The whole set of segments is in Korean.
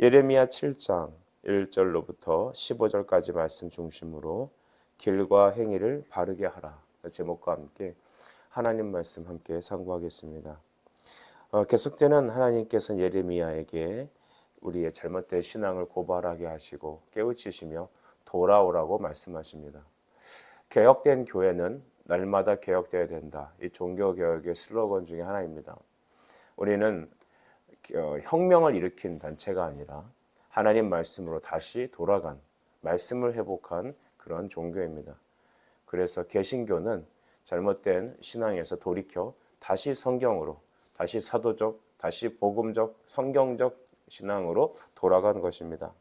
예레미야 7장 1절로부터 15절까지 말씀 중심으로 길과 행위를 바르게 하라 제목과 함께 하나님 말씀 함께 상고하겠습니다. 계속되는 하나님께서는 예레미야에게 우리의 잘못된 신앙을 고발하게 하시고 깨우치시며 돌아오라고 말씀하십니다. 개혁된 교회는 날마다 개혁되어야 된다. 이 종교개혁의 슬로건 중에 하나입니다. 우리는 혁명을 일으킨 단체가 아니라 하나님 말씀으로 다시 돌아간, 말씀을 회복한 그런 종교입니다. 그래서 개신교는 잘못된 신앙에서 돌이켜 다시 성경으로, 다시 사도적, 다시 복음적, 성경적 신앙으로 돌아간 것입니다.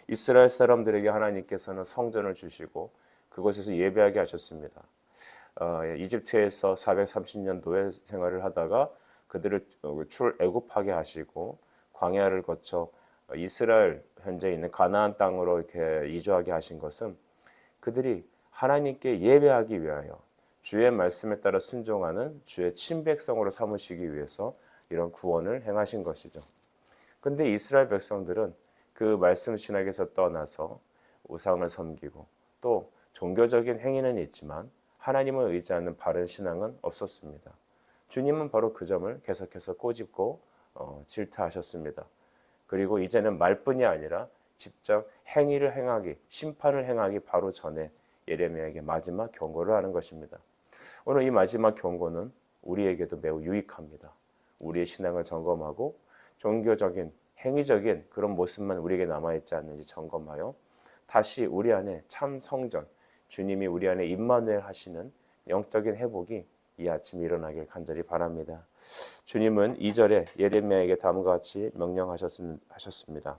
이스라엘 사람들에게 하나님께서는 성전을 주시고 그곳에서 예배하게 하셨습니다. 이집트에서 430년 노예 생활을 하다가 그들을 출애굽하게 하시고 광야를 거쳐 이스라엘 현재 있는 가나안 땅으로 이렇게 이주하게 하신 것은 그들이 하나님께 예배하기 위하여 주의 말씀에 따라 순종하는 주의 친백성으로 삼으시기 위해서 이런 구원을 행하신 것이죠. 그런데 이스라엘 백성들은 그 말씀 신학에서 떠나서 우상을 섬기고 또 종교적인 행위는 있지만 하나님을 의지하는 바른 신앙은 없었습니다. 주님은 바로 그 점을 계속해서 꼬집고 질타하셨습니다. 그리고 이제는 말뿐이 아니라 직접 행위를 행하기, 심판을 행하기 바로 전에 예레미야에게 마지막 경고를 하는 것입니다. 오늘 이 마지막 경고는 우리에게도 매우 유익합니다. 우리의 신앙을 점검하고 종교적인, 행위적인 그런 모습만 우리에게 남아있지 않는지 점검하여 다시 우리 안에 참 성전, 주님이 우리 안에 임마누엘 하시는 영적인 회복이 이 아침 일어나길 간절히 바랍니다. 주님은 2절에 예레미야에게 다음과 같이 명령하셨습니다.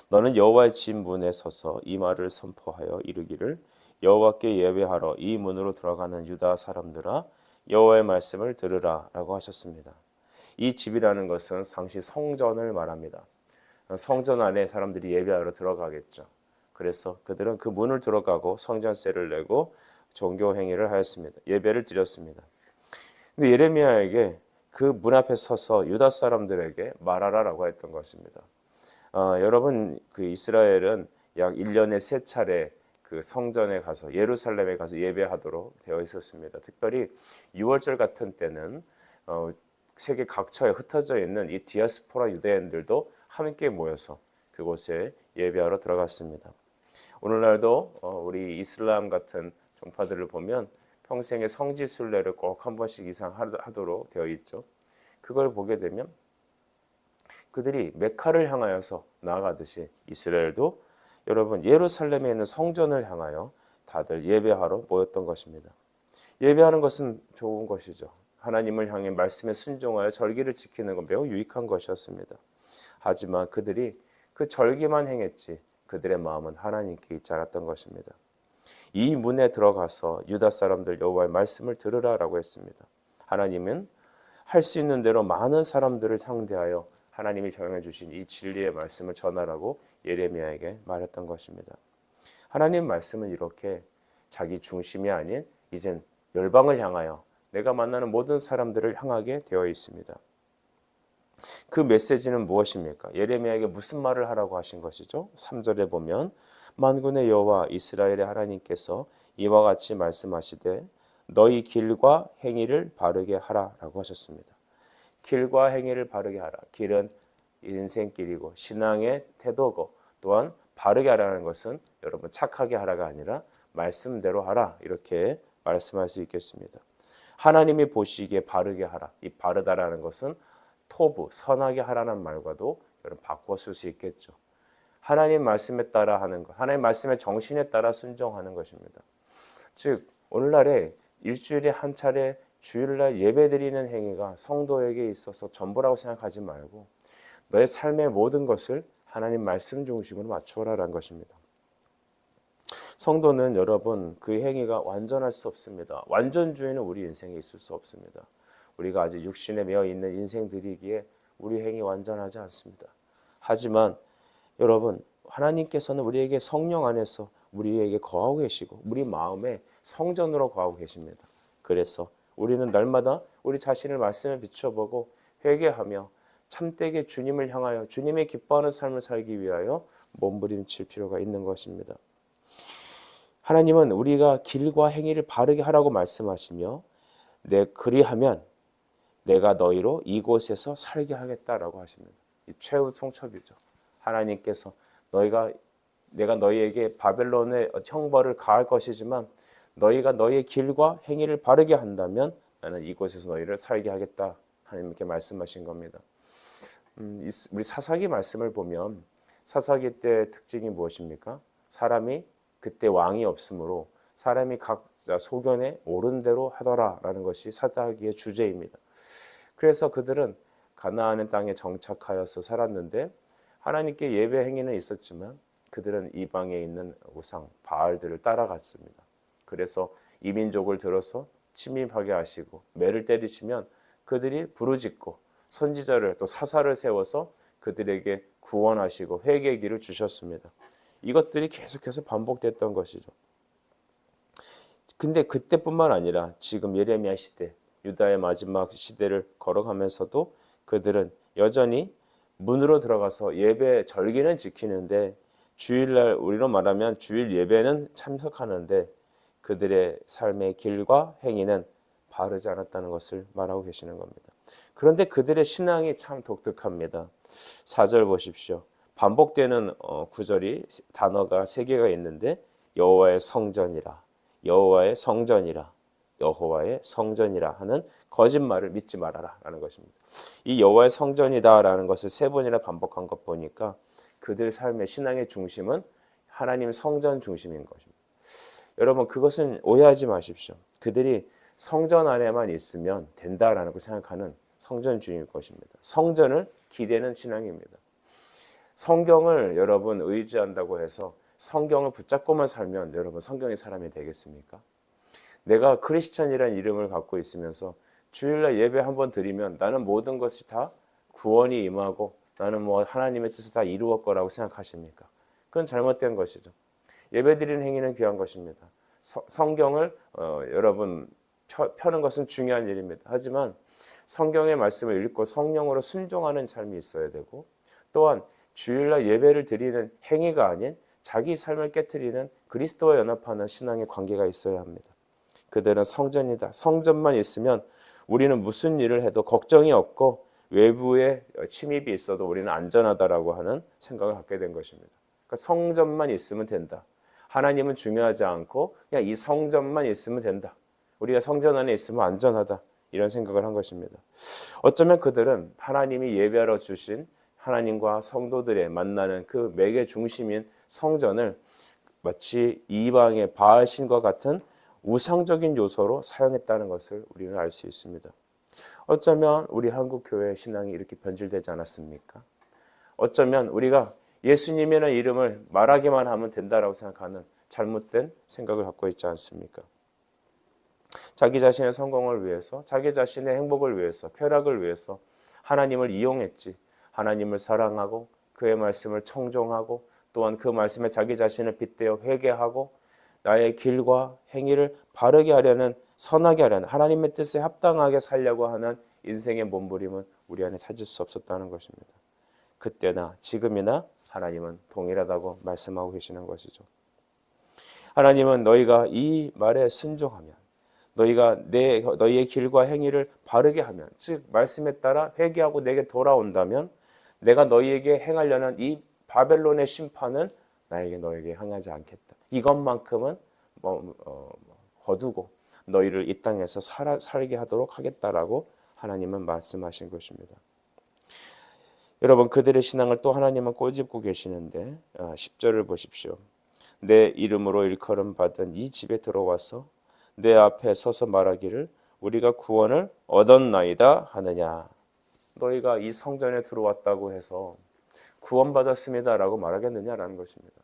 너는 여호와의 집 문에 서서 이 말을 선포하여 이르기를 여호와께 예배하러 이 문으로 들어가는 유다 사람들아 여호와의 말씀을 들으라 라고 하셨습니다. 이 집이라는 것은 상시 성전을 말합니다. 성전 안에 사람들이 예배하러 들어가겠죠. 그래서 그들은 그 문을 들어가고 성전세를 내고 종교 행위를 하였습니다. 예배를 드렸습니다. 근데 예레미야에게 그 문 앞에 서서 유다 사람들에게 말하라라고 했던 것입니다. 여러분 그 이스라엘은 약 1년에 3차례 그 성전에 가서 예루살렘에 가서 예배하도록 되어 있었습니다. 특별히 6월절 같은 때는 세계 각처에 흩어져 있는 이 디아스포라 유대인들도 함께 모여서 그곳에 예배하러 들어갔습니다. 오늘날도 우리 이슬람 같은 종파들을 보면 평생의 성지 순례를 꼭 한 번씩 이상 하도록 되어 있죠. 그걸 보게 되면 그들이 메카를 향하여서 나아가듯이 이스라엘도 여러분 예루살렘에 있는 성전을 향하여 다들 예배하러 모였던 것입니다. 예배하는 것은 좋은 것이죠. 하나님을 향해 말씀에 순종하여 절기를 지키는 건 매우 유익한 것이었습니다. 하지만 그들이 그 절기만 행했지 그들의 마음은 하나님께 있지 않았던 것입니다. 이 문에 들어가서 유다 사람들 여호와의 말씀을 들으라라고 했습니다. 하나님은 할 수 있는 대로 많은 사람들을 상대하여 하나님이 정해 주신 이 진리의 말씀을 전하라고 예레미야에게 말했던 것입니다. 하나님 말씀은 이렇게 자기 중심이 아닌 이젠 열방을 향하여 내가 만나는 모든 사람들을 향하게 되어 있습니다. 그 메시지는 무엇입니까? 예레미야에게 무슨 말을 하라고 하신 것이죠? 3절에 보면 만군의 여호와 이스라엘의 하나님께서 이와 같이 말씀하시되 너희 길과 행위를 바르게 하라라고 하셨습니다. 길과 행위를 바르게 하라. 길은 인생길이고 신앙의 태도고 또한 바르게 하라는 것은 여러분 착하게 하라가 아니라 말씀대로 하라 이렇게 말씀할 수 있겠습니다. 하나님이 보시기에 바르게 하라. 이 바르다라는 것은 토부, 선하게 하라는 말과도 여러분 바꿔 쓸 수 있겠죠. 하나님 말씀에 따라 하는 것, 하나님 말씀의 정신에 따라 순종하는 것입니다. 즉 오늘날에 일주일에 한 차례 주일날 예배드리는 행위가 성도에게 있어서 전부라고 생각하지 말고 너의 삶의 모든 것을 하나님 말씀 중심으로 맞추어라라는 것입니다. 성도는 여러분 그 행위가 완전할 수 없습니다. 완전주의는 우리 인생에 있을 수 없습니다. 우리가 아직 육신에 매여 있는 인생들이기에 우리 행위 완전하지 않습니다. 하지만 여러분 하나님께서는 우리에게 성령 안에서 우리에게 거하고 계시고 우리 마음에 성전으로 거하고 계십니다. 그래서 우리는 날마다 우리 자신을 말씀에 비춰보고 회개하며 참되게 주님을 향하여 주님의 기뻐하는 삶을 살기 위하여 몸부림칠 필요가 있는 것입니다. 하나님은 우리가 길과 행위를 바르게 하라고 말씀하시며 그리하면 내가 너희로 이곳에서 살게 하겠다라고 하십니다. 이 최후 통첩이죠. 하나님께서 내가 너희에게 바벨론의 형벌을 가할 것이지만 너희가 너희의 길과 행위를 바르게 한다면 나는 이곳에서 너희를 살게 하겠다. 하나님께 말씀하신 겁니다. 우리 사사기 말씀을 보면 사사기 때 특징이 무엇입니까? 사람이 그때 왕이 없으므로 사람이 각자 소견에 옳은 대로 하더라라는 것이 사사기의 주제입니다. 그래서 그들은 가나안의 땅에 정착하여서 살았는데 하나님께 예배 행위는 있었지만 그들은 이방에 있는 우상 바알들을 따라갔습니다. 그래서 이민족을 들어서 침입하게 하시고 매를 때리시면 그들이 부르짖고 선지자를 또 사사를 세워서 그들에게 구원하시고 회개의 길을 주셨습니다. 이것들이 계속해서 반복됐던 것이죠. 근데 그때뿐만 아니라 지금 예레미야 시대, 유다의 마지막 시대를 걸어가면서도 그들은 여전히 문으로 들어가서 예배 절기는 지키는데 주일날 우리로 말하면 주일 예배는 참석하는데 그들의 삶의 길과 행위는 바르지 않았다는 것을 말하고 계시는 겁니다. 그런데 그들의 신앙이 참 독특합니다. 4절 보십시오. 반복되는 구절이 단어가 3개가 있는데 여호와의 성전이라, 여호와의 성전이라, 여호와의 성전이라 하는 거짓말을 믿지 말아라 라는 것입니다. 이 여호와의 성전이다 라는 것을 3번이나 반복한 것 보니까 그들 삶의 신앙의 중심은 하나님 성전 중심인 것입니다. 여러분 그것은 오해하지 마십시오. 그들이 성전 안에만 있으면 된다라는 걸 생각하는 성전주의일 것입니다. 성전을 기대는 신앙입니다. 성경을 여러분 의지한다고 해서 성경을 붙잡고만 살면 여러분 성경의 사람이 되겠습니까? 내가 크리스천이라는 이름을 갖고 있으면서 주일날 예배 한번 드리면 나는 모든 것이 다 구원이 임하고 나는 하나님의 뜻을 다 이루었 거라고 생각하십니까? 그건 잘못된 것이죠. 예배 드리는 행위는 귀한 것입니다. 성경을 여러분 펴는 것은 중요한 일입니다. 하지만 성경의 말씀을 읽고 성령으로 순종하는 삶이 있어야 되고 또한 주일날 예배를 드리는 행위가 아닌 자기 삶을 깨트리는 그리스도와 연합하는 신앙의 관계가 있어야 합니다. 그들은 성전이다. 성전만 있으면 우리는 무슨 일을 해도 걱정이 없고 외부의 침입이 있어도 우리는 안전하다라고 하는 생각을 갖게 된 것입니다. 그러니까 성전만 있으면 된다. 하나님은 중요하지 않고 그냥 이 성전만 있으면 된다. 우리가 성전 안에 있으면 안전하다. 이런 생각을 한 것입니다. 어쩌면 그들은 하나님이 예배하러 주신 하나님과 성도들의 만나는 그 매개 중심인 성전을 마치 이방의 바알신과 같은 우상적인 요소로 사용했다는 것을 우리는 알 수 있습니다. 어쩌면 우리 한국 교회의 신앙이 이렇게 변질되지 않았습니까? 어쩌면 우리가 예수님이라는 이름을 말하기만 하면 된다라고 생각하는 잘못된 생각을 갖고 있지 않습니까? 자기 자신의 성공을 위해서, 자기 자신의 행복을 위해서, 쾌락을 위해서 하나님을 이용했지. 하나님을 사랑하고 그의 말씀을 청종하고 또한 그 말씀에 자기 자신을 빗대어 회개하고 나의 길과 행위를 바르게 하려는, 선하게 하려는, 하나님의 뜻에 합당하게 살려고 하는 인생의 몸부림은 우리 안에 찾을 수 없었다는 것입니다. 그때나 지금이나 하나님은 동일하다고 말씀하고 계시는 것이죠. 하나님은 너희가 이 말에 순종하면, 너희가 너희의 길과 행위를 바르게 하면, 즉 말씀에 따라 회개하고 내게 돌아온다면 내가 너희에게 행하려는 이 바벨론의 심판은 너에게 행하지 않겠다. 이것만큼은 거두고 너희를 이 땅에서 살게 하도록 하겠다라고 하나님은 말씀하신 것입니다. 여러분 그들의 신앙을 또 하나님은 꼬집고 계시는데 10절을 보십시오. 내 이름으로 일컬음 받은 이 집에 들어와서 내 앞에 서서 말하기를 우리가 구원을 얻었나이다 하느냐. 너희가 이 성전에 들어왔다고 해서 구원받았습니다라고 말하겠느냐라는 것입니다.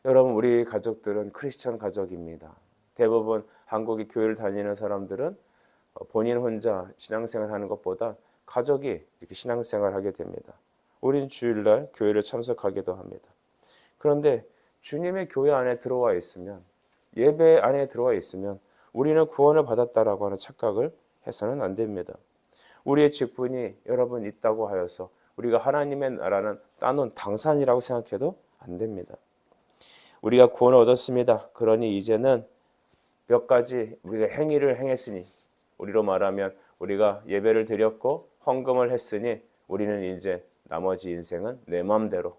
여러분 우리 가족들은 크리스천 가족입니다. 대부분 한국의 교회를 다니는 사람들은 본인 혼자 신앙생활 하는 것보다 가족이 이렇게 신앙생활 하게 됩니다. 우리는 주일날 교회를 참석하기도 합니다. 그런데 주님의 교회 안에 들어와 있으면, 예배 안에 들어와 있으면 우리는 구원을 받았다라고 하는 착각을 해서는 안 됩니다. 우리의 직분이 여러분 있다고 하여서 우리가 하나님의 나라는 따놓은 당산이라고 생각해도 안 됩니다. 우리가 구원을 얻었습니다. 그러니 이제는 몇 가지 우리가 행위를 행했으니, 우리로 말하면 우리가 예배를 드렸고 헌금을 했으니 우리는 이제 나머지 인생은 내 마음대로,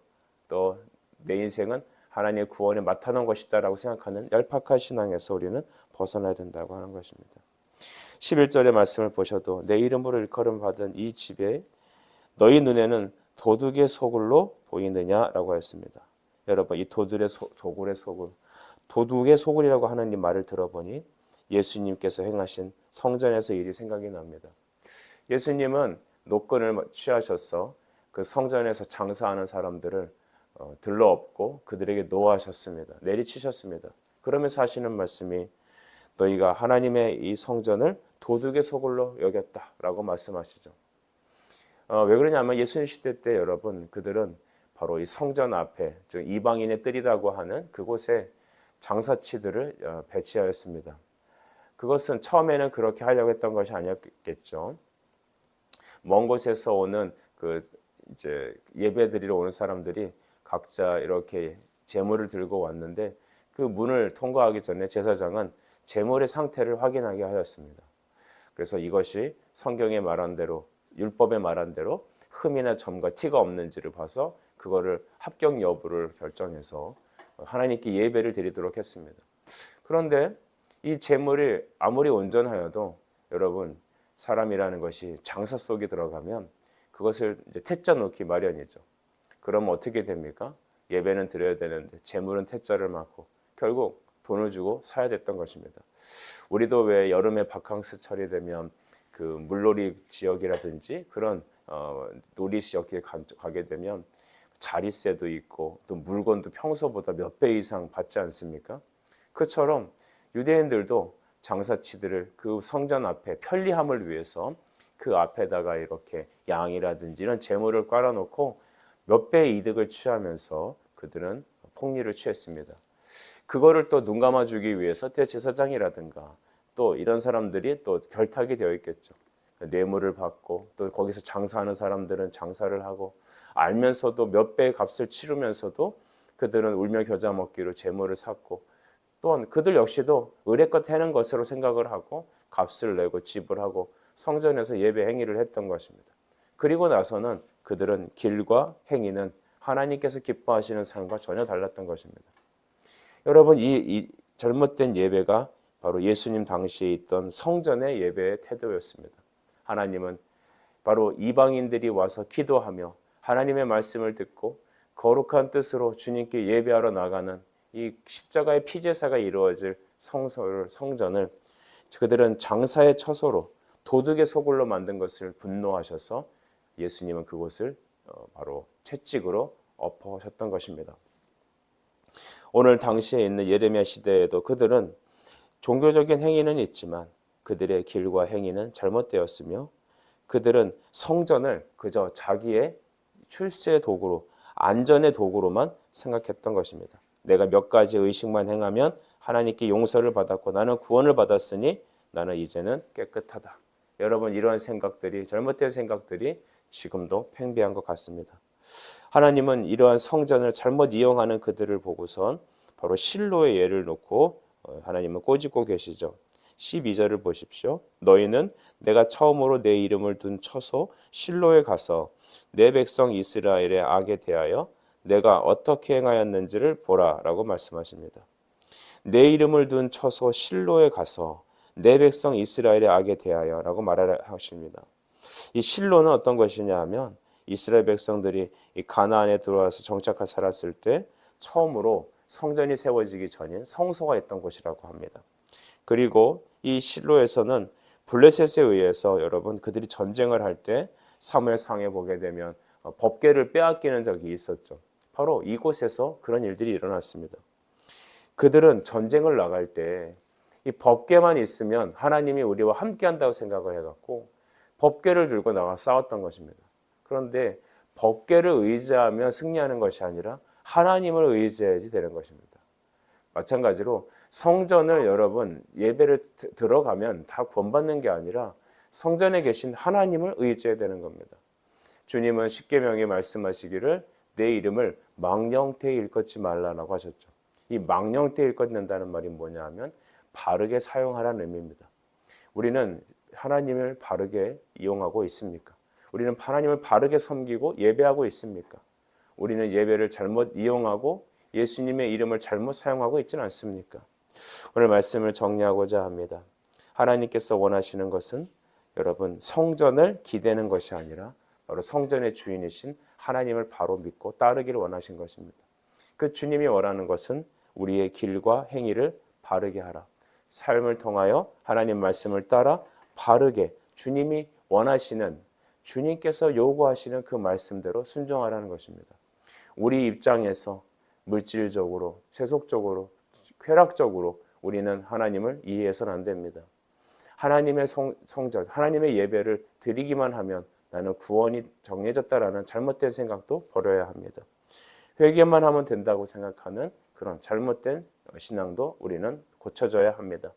또 내 인생은 하나님의 구원에 맡아놓은 것이다라고 생각하는 얄팍한 신앙에서 우리는 벗어나야 된다고 하는 것입니다. 11절의 말씀을 보셔도 내 이름으로 일컬음 받은 이 집에 너희 눈에는 도둑의 소굴로 보이느냐라고 했습니다. 여러분, 이 도둑의 소굴, 도둑의 소굴이라고 하는 이 말을 들어보니 예수님께서 행하신 성전에서 일이 생각이 납니다. 예수님은 노건을 취하셔서 그 성전에서 장사하는 사람들을 들러엎고 그들에게 노하셨습니다. 내리치셨습니다. 그러면서 하시는 말씀이 너희가 하나님의 이 성전을 도둑의 소굴로 여겼다라고 말씀하시죠. 왜 그러냐면 예수님 시대 때 여러분, 그들은 바로 이 성전 앞에, 즉 이방인의 뜰이라고 하는 그곳에 장사치들을 배치하였습니다. 그것은 처음에는 그렇게 하려고 했던 것이 아니었겠죠. 먼 곳에서 오는 그 이제 예배드리러 오는 사람들이 각자 이렇게 제물을 들고 왔는데 그 문을 통과하기 전에 제사장은 제물의 상태를 확인하게 하였습니다. 그래서 이것이 성경에 말한 대로, 율법에 말한 대로 흠이나 점과 티가 없는지를 봐서 그거를 합격 여부를 결정해서 하나님께 예배를 드리도록 했습니다. 그런데 이 제물이 아무리 온전하여도 여러분, 사람이라는 것이 장사 속에 들어가면 그것을 이제 태짜 놓기 마련이죠. 그러면 어떻게 됩니까? 예배는 드려야 되는데 제물은 태짜를 맞고 결국 돈을 주고 사야 됐던 것입니다. 우리도 왜 여름에 바캉스 철이 되면 그 물놀이 지역이라든지 그런 놀이 지역에 가게 되면 자릿세도 있고 또 물건도 평소보다 몇 배 이상 받지 않습니까? 그처럼 유대인들도 장사치들을 그 성전 앞에 편리함을 위해서 그 앞에다가 이렇게 양이라든지 이런 재물을 깔아놓고 몇 배의 이득을 취하면서 그들은 폭리를 취했습니다. 그거를 또 눈 감아주기 위해서 대제사장이라든가 또 이런 사람들이 또 결탁이 되어 있겠죠. 뇌물을 받고 또 거기서 장사하는 사람들은 장사를 하고 알면서도 몇 배의 값을 치르면서도 그들은 울며 겨자 먹기로 재물을 샀고 또한 그들 역시도 의례껏 해는 것으로 생각을 하고 값을 내고 지불하고 성전에서 예배 행위를 했던 것입니다. 그리고 나서는 그들은 길과 행위는 하나님께서 기뻐하시는 삶과 전혀 달랐던 것입니다. 여러분, 이 잘못된 예배가 바로 예수님 당시에 있던 성전의 예배의 태도였습니다. 하나님은 바로 이방인들이 와서 기도하며 하나님의 말씀을 듣고 거룩한 뜻으로 주님께 예배하러 나가는 이 십자가의 피제사가 이루어질 성전을 그들은 장사의 처소로 도둑의 소굴로 만든 것을 분노하셔서 예수님은 그곳을 바로 채찍으로 엎으셨던 것입니다. 오늘 당시에 있는 예레미야 시대에도 그들은 종교적인 행위는 있지만 그들의 길과 행위는 잘못되었으며 그들은 성전을 그저 자기의 출세의 도구로, 안전의 도구로만 생각했던 것입니다. 내가 몇 가지 의식만 행하면 하나님께 용서를 받았고 나는 구원을 받았으니 나는 이제는 깨끗하다. 여러분, 이러한 생각들이, 잘못된 생각들이 지금도 팽배한 것 같습니다. 하나님은 이러한 성전을 잘못 이용하는 그들을 보고선 바로 실로의 예를 놓고 하나님은 꼬집고 계시죠. 12절을 보십시오. 너희는 내가 처음으로 내 이름을 둔 처소 실로에 가서 내 백성 이스라엘의 악에 대하여 내가 어떻게 행하였는지를 보라 라고 말씀하십니다. 내 이름을 둔 처소 실로에 가서 내 백성 이스라엘의 악에 대하여 라고 말하십니다. 이 실로는 어떤 것이냐 하면 이스라엘 백성들이 이 가나안에 들어와서 정착하여 살았을 때 처음으로 성전이 세워지기 전인 성소가 있던 곳이라고 합니다. 그리고 이 실로에서는 블레셋에 의해서 여러분 그들이 전쟁을 할 때 사무엘상에 보게 되면 법궤를 빼앗기는 적이 있었죠. 바로 이곳에서 그런 일들이 일어났습니다. 그들은 전쟁을 나갈 때 이 법궤만 있으면 하나님이 우리와 함께 한다고 생각을 해갖고 법궤를 들고 나가 싸웠던 것입니다. 그런데 법궤를 의지하면 승리하는 것이 아니라 하나님을 의지해야지 되는 것입니다. 마찬가지로 성전을 여러분 예배를 들어가면 다 구원받는 게 아니라 성전에 계신 하나님을 의지해야 되는 겁니다. 주님은 십계명에 말씀하시기를 내 이름을 망령되이 일컫지 말라라고 하셨죠. 이 망령되이 일컫는다는 말이 뭐냐 하면 바르게 사용하라는 의미입니다. 우리는 하나님을 바르게 이용하고 있습니까? 우리는 하나님을 바르게 섬기고 예배하고 있습니까? 우리는 예배를 잘못 이용하고 예수님의 이름을 잘못 사용하고 있지는 않습니까? 오늘 말씀을 정리하고자 합니다. 하나님께서 원하시는 것은 여러분 성전을 기대는 것이 아니라 바로 성전의 주인이신 하나님을 바로 믿고 따르기를 원하신 것입니다. 그 주님이 원하는 것은 우리의 길과 행위를 바르게 하라. 삶을 통하여 하나님 말씀을 따라 바르게 주님이 원하시는 주님께서 요구하시는 그 말씀대로 순종하라는 것입니다. 우리 입장에서 물질적으로, 세속적으로, 쾌락적으로 우리는 하나님을 이해해서는 안 됩니다. 하나님의 성전, 하나님의 예배를 드리기만 하면 나는 구원이 정해졌다라는 잘못된 생각도 버려야 합니다. 회개만 하면 된다고 생각하는 그런 잘못된 신앙도 우리는 고쳐져야 합니다.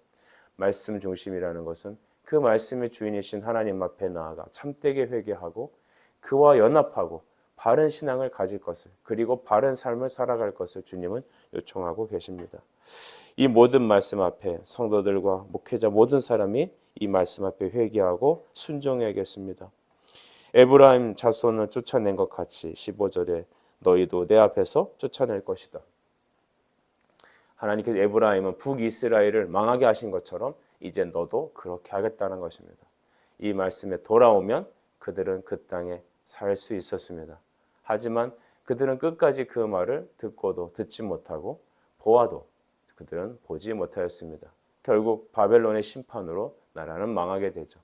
말씀 중심이라는 것은 그 말씀의 주인이신 하나님 앞에 나아가 참되게 회개하고 그와 연합하고 바른 신앙을 가질 것을 그리고 바른 삶을 살아갈 것을 주님은 요청하고 계십니다. 이 모든 말씀 앞에 성도들과 목회자 모든 사람이 이 말씀 앞에 회개하고 순종해야겠습니다. 에브라임 자손을 쫓아낸 것 같이 15절에 너희도 내 앞에서 쫓아낼 것이다. 하나님께서 에브라임은 북이스라엘을 망하게 하신 것처럼 이제 너도 그렇게 하겠다는 것입니다. 이 말씀에 돌아오면 그들은 그 땅에 살 수 있었습니다. 하지만 그들은 끝까지 그 말을 듣고도 듣지 못하고 보아도 그들은 보지 못하였습니다. 결국 바벨론의 심판으로 나라는 망하게 되죠.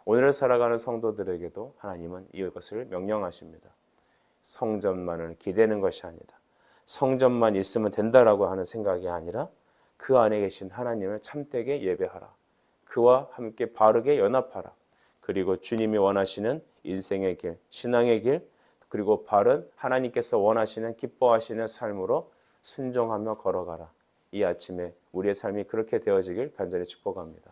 오늘을 살아가는 성도들에게도 하나님은 이것을 명령하십니다. 성전만을 기대는 것이 아니다. 성전만 있으면 된다라고 하는 생각이 아니라 그 안에 계신 하나님을 참되게 예배하라. 그와 함께 바르게 연합하라. 그리고 주님이 원하시는 인생의 길, 신앙의 길, 그리고 바른 하나님께서 원하시는 기뻐하시는 삶으로 순종하며 걸어가라. 이 아침에 우리의 삶이 그렇게 되어지길 간절히 축복합니다.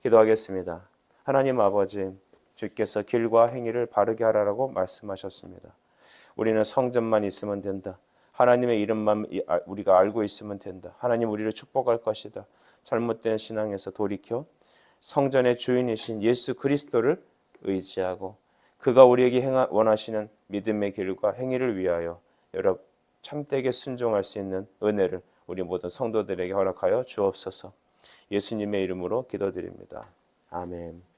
기도하겠습니다. 하나님 아버지, 주께서 길과 행위를 바르게 하라고 말씀하셨습니다. 우리는 성전만 있으면 된다. 하나님의 이름만 우리가 알고 있으면 된다. 하나님 우리를 축복할 것이다. 잘못된 신앙에서 돌이켜 성전의 주인이신 예수 그리스도를 의지하고 그가 우리에게 원하시는 믿음의 길과 행위를 위하여 여러분 참되게 순종할 수 있는 은혜를 우리 모든 성도들에게 허락하여 주옵소서. 예수님의 이름으로 기도드립니다. 아멘.